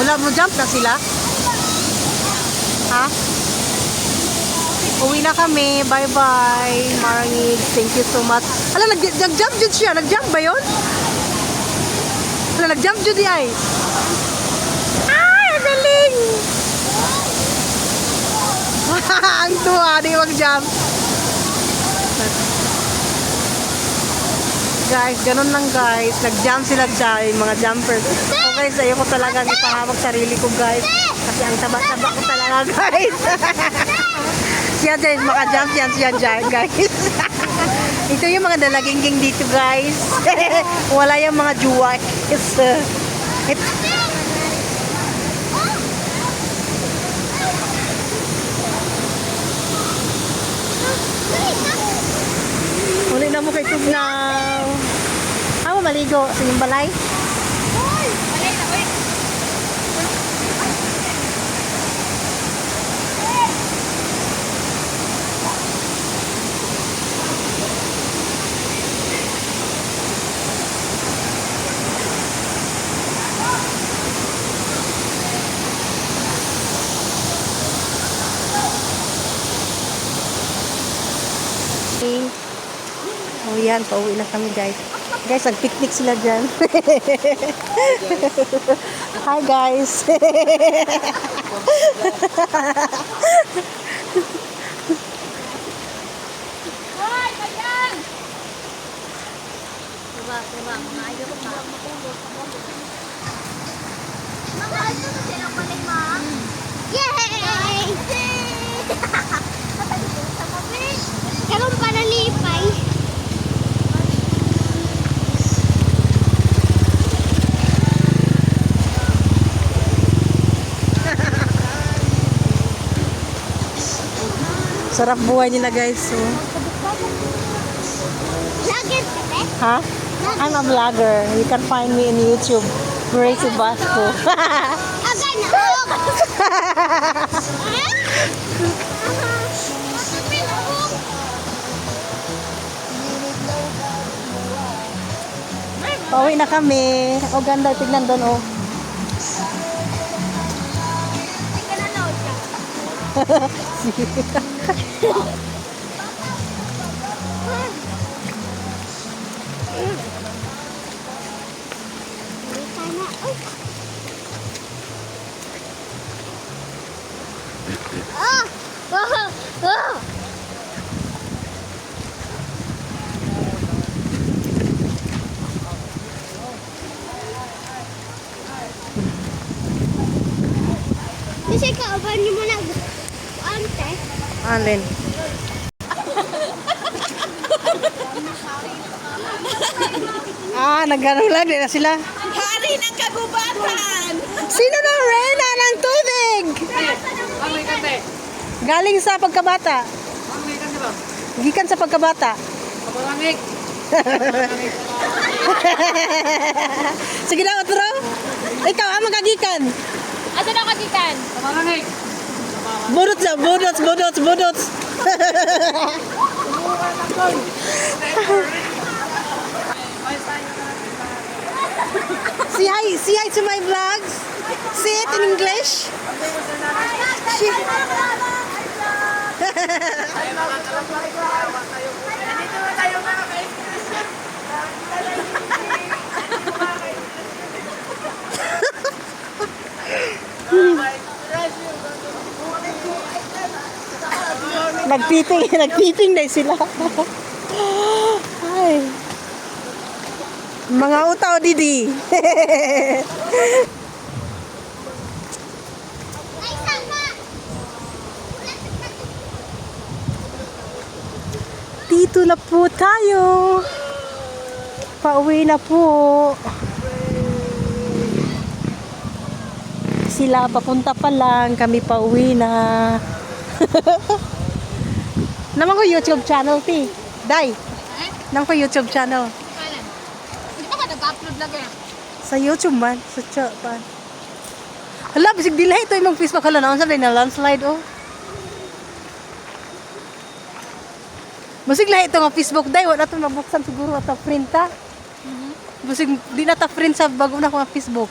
Wala mo jump na sila? Ha? Uwi na kami. Bye-bye. Maraming thank you so much. Ala, nag-jump jud siya. Nag-jump ba yun? Ala, nag-jump jud di ay. Ay, ang galing! Ang tuwa, di mag-jump. Guys, ganun lang guys. Nag-jump sila dyan, mga jumpers. Okay, sa'yo ko talagang ipahamag sarili ko guys. Kasi ang taba-taba ko talaga guys. Siya guys, maka-jump yan siya dyan guys. Ito yung mga dalaging dito guys. Wala yung mga juwa. Uli na mo kay Tugnaw. Ako maligo sa yung balay. Oh yan, pauwi na kami guys. Guys, nag-picnic sila dyan. Hi guys. Hoy, kayang! Diba, mga ayaw ko na makulot. Mga ayaw na silang balik, ma. Yay! Karoon pa nalipay. Sarap buhay nila guys. So. Vlogger ka ba? Ha? I'm a vlogger. You can find me in YouTube. Gracie Basco. Agay na ako! Pauwi na kami. O ganda, tignan doon oh. Kasi kauban niyo mo ante. Alin? Nagano lang din na sila. Hari ng kagubatan! Sino na reyna ng tubig? Galing sa pagkabata. Gikan sa pagkabata. Kabarangig. Sige na, otro. Ikaw, magagikan. Asa na kagikan? Kabarangig. Budots na, budots. Say hi to my vlogs. Say it in English. Nagpiping na sila. Ay. Mga utaw didi. Dito na po tayo. Pauwi na po. Sila papunta pa lang, kami pauwi na. Naman ko YouTube channel, ti. Day. Naman ko YouTube channel. Hindi pa ka nag-upload lang yan. Sa YouTube man. Sa chat. Hala, bisig dila ito yung Facebook. Hala, naman sabi na landslide, oh. Bisig lahi ito nga Facebook, day. Wala ito mabuksan siguro at print, ha. Bisig, di na ta print sa bago na ko nga Facebook.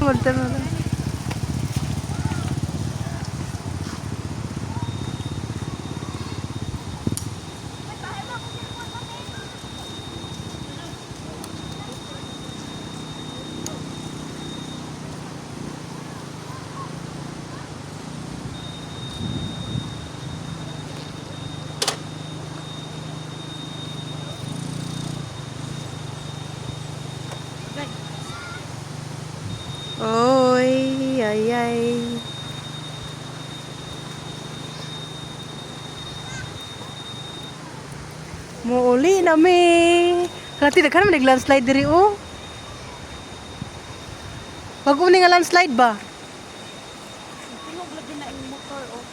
Walter na. Oy, ay, ay. Muuli na mi. Kalati, daghan man nag-landslide diri oh. Wag mo nga landslide ba? Tingog lagi na yung motor, oh.